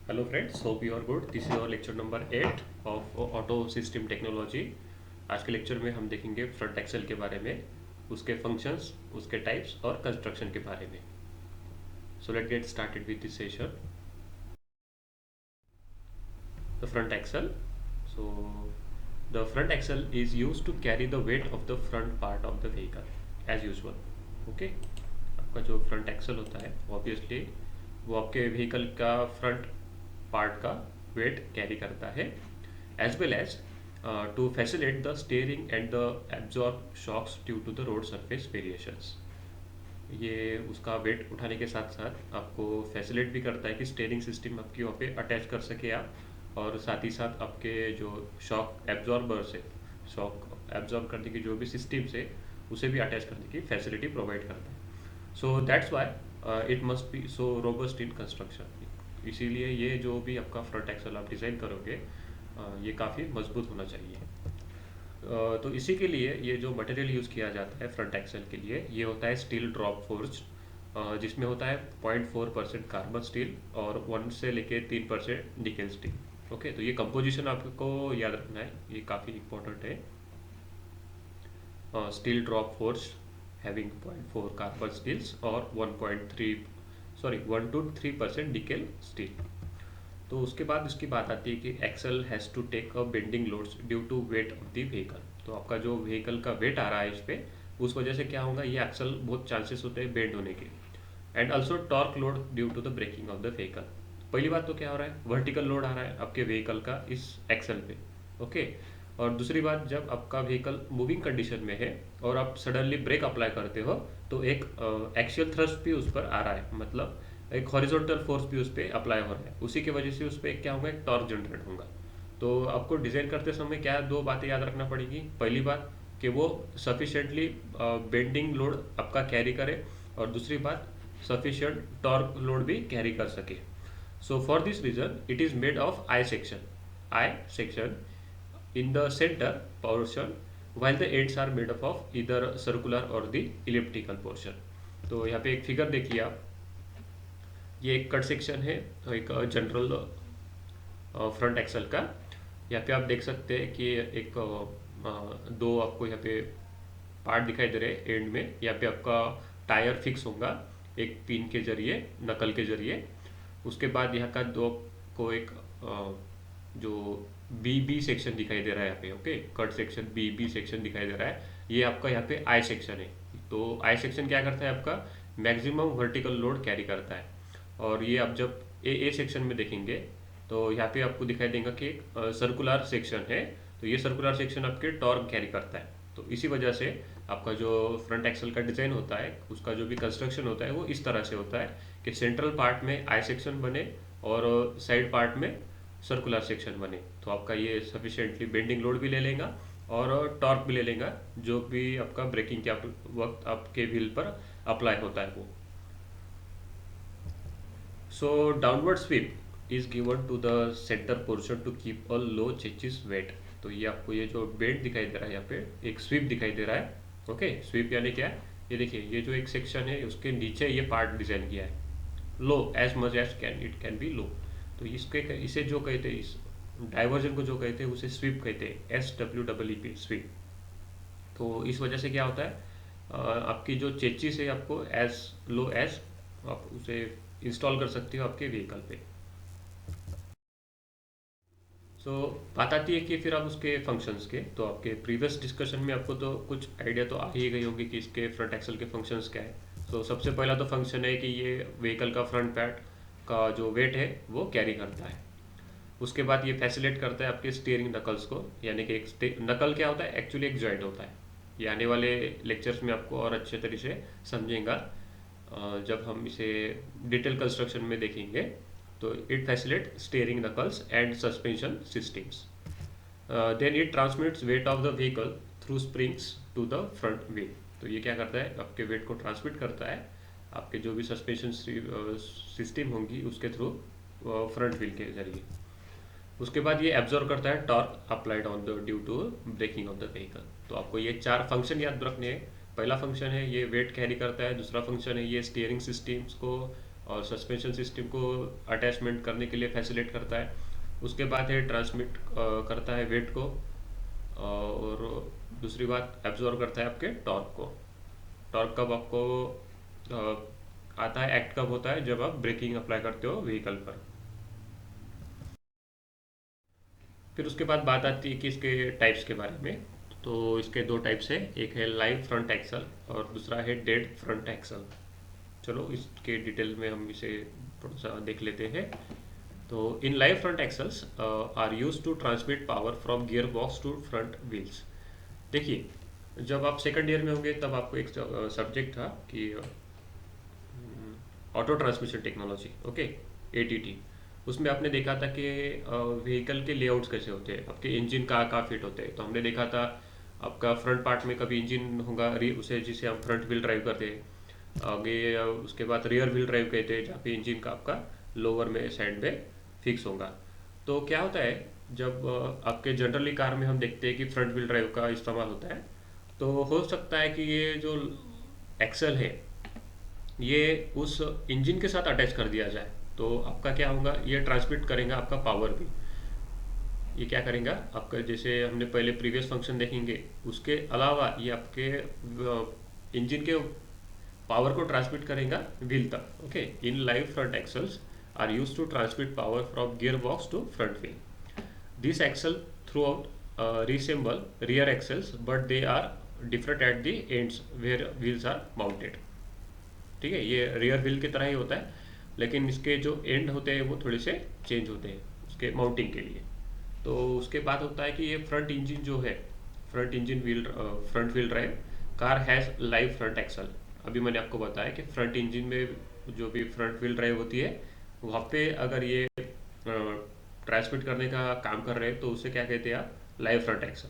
Hello friends, hope you are good. This is our lecture number 8 of auto system technology. आज के lecture में हम देखेंगे front axle के बारे में, उसके फंक्शंस, उसके टाइप्स और कंस्ट्रक्शन के बारे में। So let get started with this session. The front axle. So the front axle is use to carry the weight of the front part of the vehicle as usual. Okay, आपका जो front axle होता है obviously वो आपके vehicle का front part का weight carry करता है, as well as to facilitate the steering and the absorb shocks due to the road surface variations. ये उसका वेट उठाने के साथ साथ आपको फैसिलिटेट भी करता है कि स्टीयरिंग सिस्टम आपकी वहाँ पे अटैच कर सके आप, और साथ ही साथ आपके जो शॉक एब्जॉर्बर्स है, शॉक एब्जॉर्ब करने की जो भी सिस्टम्स है उसे भी अटैच करने की फैसिलिटी प्रोवाइड करता है। So that's why it must be so robust in construction. इसीलिए ये जो भी आपका फ्रंट एक्सल आप डिज़ाइन करोगे ये काफ़ी मजबूत होना चाहिए। तो इसी के लिए ये जो मटेरियल यूज़ किया जाता है फ्रंट एक्सल के लिए, ये होता है स्टील ड्रॉप फोर्ज, जिसमें होता है 0.4% कार्बन स्टील और 1 से लेके 3% निकेल स्टील। ओके, तो ये कंपोजिशन आपको याद रखना है, ये काफ़ी इंपॉर्टेंट है। Steel drop forge having 0.4 carbon steels और 1 to 3% निकेल स्टील। तो उसके बाद उसकी बात आती है कि axle has to take a bending loads due to weight of the vehicle. तो आपका जो व्हीकल का वेट आ रहा है इस पे, उस वजह से क्या होगा, ये एक्सल बहुत चांसेस होते हैं बेंड होने के। And also torque load due to the braking of the vehicle. पहली बात तो क्या हो रहा है, वर्टिकल लोड आ रहा है आपके व्हीकल का इस एक्सल पे। ओके, और दूसरी बात, जब आपका व्हीकल मूविंग कंडीशन में है और आप सडनली ब्रेक अप्लाई करते हो तो एक एक्शियल थ्रस्ट भी उस पर आ रहा है, मतलब एक हॉरिजॉन्टल फोर्स भी उस पर अप्लाई हो रहा है। उसी की वजह से उस पर क्या होगा, एक टॉर्क जनरेट होगा। तो आपको डिज़ाइन करते समय क्या दो बातें याद रखना पड़ेगी। पहली बात कि वो सफिशेंटली बेंडिंग लोड आपका कैरी करे, और दूसरी बात सफिशिएंट टॉर्क लोड भी कैरी कर सके। So for this reason it is made of I section in the center portion, while the ends are made up of either circular or the elliptical portion। तो यहाँ पे एक figure देखिए आप, ये एक कट सेक्शन है, एक जनरल फ्रंट एक्सल का। यहाँ पे आप देख सकते हैं कि एक दो आपको यहाँ पे पार्ट दिखाई दे रहे हैं एंड में। यहाँ पे आपका टायर फिक्स होगा एक पिन के जरिए, नकल के जरिए। उसके बाद यहाँ का दो को एक जो बी बी सेक्शन दिखाई दे रहा है यहाँ पे। Okay, cut section B B section दिखाई दे रहा है, ये आपका यहाँ पे आई सेक्शन है। तो आई सेक्शन क्या करता है, आपका मैक्सिमम वर्टिकल लोड कैरी करता है। और ये आप जब ए सेक्शन में देखेंगे तो यहाँ पे आपको दिखाई देगा कि एक सर्कुलर सेक्शन है। तो ये सर्कुलर सेक्शन आपके टॉर्क कैरी करता है। तो इसी वजह से आपका जो फ्रंट एक्सल का डिज़ाइन होता है, उसका जो भी कंस्ट्रक्शन होता है वो इस तरह से होता है कि सेंट्रल पार्ट में आई सेक्शन बने और साइड पार्ट में सर्कुलर सेक्शन बने। तो आपका ये सफिशिएंटली बेंडिंग लोड भी ले लेगा और टॉर्क भी ले लेगा, जो भी आपका ब्रेकिंग के वक्त आपके व्हील पर अप्लाई होता है वो। So downward sweep is given to the center portion to keep a low chassis weight। तो ये आपको ये जो बेंड दिखाई दे रहा है यहाँ पे एक स्वीप दिखाई दे रहा है। ओके, स्वीप यानी क्या है, ये देखिए ये जो एक सेक्शन है उसके नीचे ये पार्ट डिजाइन किया है, low as much as can it can be low. तो इसके इसे जो कहते हैं, इस डाइवर्जन को जो कहते हैं उसे स्वीप कहते हैं, SWEEP स्वीप। तो इस वजह से क्या होता है, आपकी जो चेचिस है आपको एज लो एज आप उसे इंस्टॉल कर सकते हो आपके व्हीकल पे। सो बात आती है कि फिर आप उसके फंक्शंस के, तो आपके प्रीवियस डिस्कशन में आपको तो कुछ आइडिया तो आ ही गई होगी कि इसके फ्रंट एक्सल के फंक्शंस क्या है। सो सबसे पहला तो फंक्शन है कि ये व्हीकल का फ्रंट पैड का जो वेट है वो कैरी करता है। उसके बाद ये फैसिलिटेट करता है आपके स्टीयरिंग नकल्स को, यानी कि एक नकल क्या होता है, एक्चुअली एक जॉइंट होता है। ये आने वाले लेक्चर्स में आपको और अच्छे तरीके से समझेंगा जब हम इसे डिटेल कंस्ट्रक्शन में देखेंगे। तो it facilitate steering knuckles and suspension systems. Then it transmits weight of the vehicle through springs to the front wheel. तो ये क्या करता है, आपके वेट को ट्रांसमिट करता है आपके जो भी सस्पेंशन सिस्टम होंगी उसके थ्रू फ्रंट व्हील के जरिए। उसके बाद ये एब्जॉर्व करता है torque applied on the due to braking of the vehicle. तो आपको ये चार फंक्शन याद रखने हैं। पहला फंक्शन है ये वेट कैरी करता है, दूसरा फंक्शन है ये स्टीयरिंग सिस्टम्स को और सस्पेंशन सिस्टम को अटैचमेंट करने के लिए फैसिलिटेट करता है। उसके बाद है ट्रांसमिट करता है वेट को, और दूसरी बात एब्जॉर्व करता है आपके टॉर्क को। टॉर्क कब आपको आता है, एक्ट कब होता है, जब आप ब्रेकिंग अप्लाई करते हो व्हीकल पर। फिर उसके बाद बात आती है कि इसके टाइप्स के बारे में। तो इसके दो टाइप्स है, एक है लाइव फ्रंट एक्सल और दूसरा है डेड फ्रंट एक्सल। चलो इसके डिटेल में हम इसे थोड़ा सा देख लेते हैं। तो in live front axles are use to transmit power from gear box to front wheels. देखिए, जब आप सेकंड ईयर में होंगे तब आपको एक सब्जेक्ट था कि auto transmission technology, okay, ATT. उसमें आपने देखा था कि व्हीकल के लेआउट्स कैसे होते हैं, आपके इंजन कहाँ कहाँ फिट होते हैं। तो हमने देखा था आपका फ्रंट पार्ट में कभी इंजन होगा, उसे जिसे हम फ्रंट व्हील ड्राइव करते हैं आगे, उसके बाद रियर व्हील ड्राइव कहते हैं जहाँ पे इंजन का आपका लोअर में साइड में फिक्स होगा। तो क्या होता है, जब आपके जनरली कार में हम देखते हैं कि फ्रंट व्हील ड्राइव का इस्तेमाल होता है, तो हो सकता है कि ये जो एक्सल है ये उस इंजन के साथ अटैच कर दिया जाए। तो आपका क्या होगा, ये ट्रांसमिट करेगा आपका पावर भी। ये क्या करेगा आपका, जैसे हमने पहले प्रीवियस फंक्शन देखेंगे, उसके अलावा ये आपके इंजन के पावर को ट्रांसमिट करेगा व्हील तक। Okay, in live front axles are use to transmit power from gear box to front wheel. This axle throughout resemble rear axles, but they are different at the ends where wheels are mounted। ठीक है, ये rear wheel की तरह ही होता है, लेकिन इसके जो एंड होते हैं वो थोड़े से चेंज होते हैं उसके माउंटिंग के लिए। तो उसके बाद होता है कि ये फ्रंट इंजन जो है, front engine wheel, front wheel drive car has live front axle. अभी मैंने आपको बताया कि फ्रंट इंजन में जो भी फ्रंट व्हील ड्राइव होती है, वहाँ पे अगर ये ट्रांसमिट करने का काम कर रहे हैं तो उसे क्या कहते हैं आप, लाइव फ्रंट एक्सल।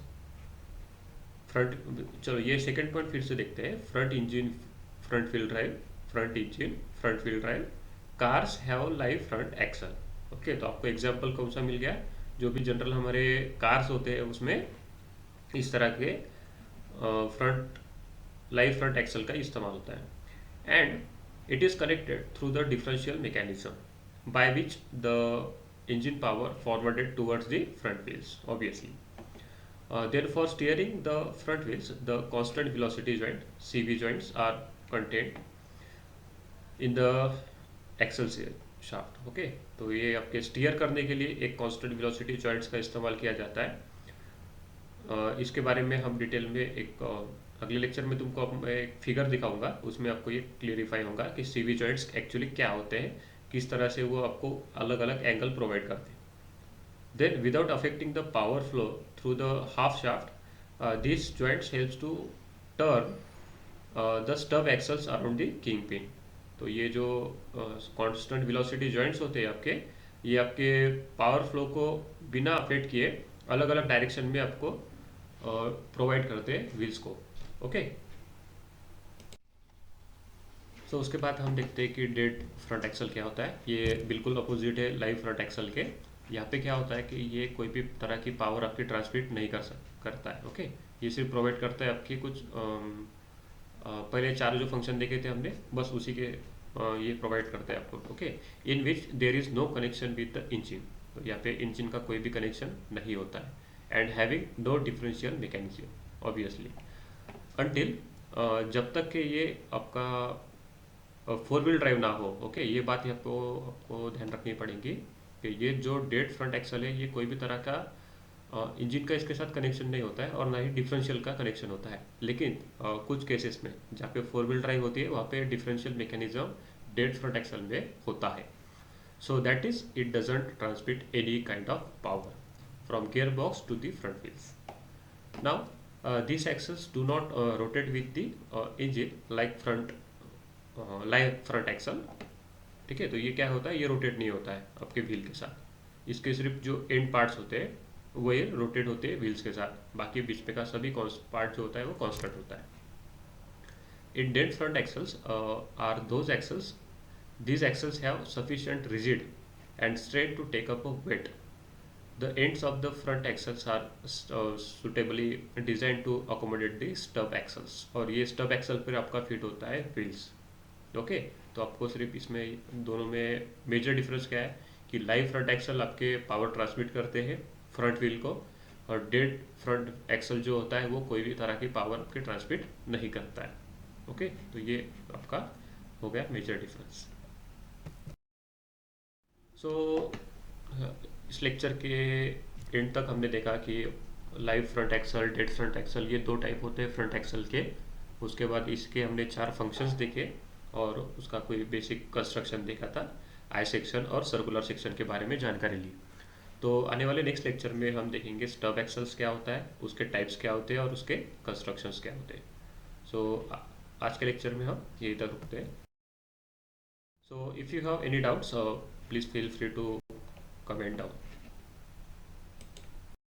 फ्रंट, चलो ये सेकंड पॉइंट फिर से देखते हैं। Front engine front wheel drive, front engine front wheel drive cars have live front axle. Okay, तो आपको एग्जांपल कौन सा मिल गया, जो भी जनरल हमारे कार्स होते हैं उसमें इस तरह के फ्रंट लाइव फ्रंट एक्सल का इस्तेमाल होता है। And it is connected through the differential mechanism by which the engine power forwarded towards the front wheels, obviously. Then for steering the front wheels, the constant velocity joint CV joints are contained in the axle shaft। Okay, तो ये आपके steer करने के लिए एक constant velocity joints का इस्तेमाल किया जाता है। इसके बारे में हम डिटेल में एक अगले लेक्चर में तुमको मैं एक फिगर दिखाऊंगा, उसमें आपको ये क्लियरिफाई होगा कि सीवी जॉइंट्स एक्चुअली क्या होते हैं, किस तरह से वो आपको अलग अलग एंगल प्रोवाइड करते हैं। Then, without affecting the power flow through the half shaft, these joints helps to turn the stub axles around the kingpin। तो ये जो कांस्टेंट वेलोसिटी जॉइंट्स होते हैं आपके, ये आपके पावर फ्लो को बिना अफेक्ट किए अलग अलग डायरेक्शन में आपको प्रोवाइड करते हैं व्हील्स को। ओके, तो उसके बाद हम देखते हैं कि डेड फ्रंट एक्सल क्या होता है। ये बिल्कुल अपोजिट है लाइव फ्रंट एक्सल के। यहाँ पे क्या होता है कि ये कोई भी तरह की पावर आपकी ट्रांसमिट नहीं करता है। ओके, ये सिर्फ प्रोवाइड करता है आपकी कुछ पहले चार जो फंक्शन देखे थे हमने, बस उसी के ये प्रोवाइड करता है आपको। Okay, in which there is no connection with the engine. तो यहाँ पे इंजन का कोई भी कनेक्शन नहीं होता है। And having no differential mechanism obviously until, जब तक कि ये आपका फोर व्हील ड्राइव ना हो। ओके, ये बात आपको आपको ध्यान रखनी पड़ेगी कि ये जो डेड फ्रंट एक्सल है, ये कोई भी तरह का इंजन का इसके साथ कनेक्शन नहीं होता है और ना ही डिफरेंशियल का कनेक्शन होता है। लेकिन कुछ केसेस में जहाँ पे फोर व्हील ड्राइव होती है वहाँ पे differential mechanism dead front axle में होता है। So that is it doesn't transmit any kind of power from gear box to the front wheels. Now these axles do not rotate with the engine like front axle। ठीक है, तो ये क्या होता है, ये रोटेट नहीं होता है आपके व्हील के साथ। इसके सिर्फ जो एंड पार्ट्स होते हैं वो ये रोटेट होते हैं व्हील्स के साथ, बाकी बीच में का सभी पार्ट जो होता है वो कांस्टेंट होता है। In dead front axles are those axles, these axles have sufficient rigid and straight to take up a weight। The ends of the front axles are suitably designed to accommodate the stub axles। और ये stub axle पर आपका fit होता है wheels. Okay, तो आपको सिर्फ इसमें दोनों में मेजर डिफरेंस क्या है कि लाइव फ्रंट एक्सल आपके पावर ट्रांसमिट करते हैं फ्रंट व्हील को, और डेड फ्रंट एक्सल जो होता है वो कोई भी तरह की पावर आपके ट्रांसमिट नहीं करता है। ओके, तो ये आपका हो गया मेजर डिफरेंस। सो इस लेक्चर के एंड तक हमने देखा कि live front axle, dead front axle, ये दो टाइप होते हैं फ्रंट एक्सल के। उसके बाद इसके हमने 4 फंक्शंस देखे और उसका कोई बेसिक कंस्ट्रक्शन देखा था, आई सेक्शन और सर्कुलर सेक्शन के बारे में जानकारी ली। तो आने वाले नेक्स्ट लेक्चर में हम देखेंगे स्टब एक्सल्स क्या होता है, उसके टाइप्स क्या होते हैं और उसके कंस्ट्रक्शंस क्या होते हैं। सो आज के लेक्चर में हम यही तक रुकते हैं। So if you have any doubts please feel free to comment down.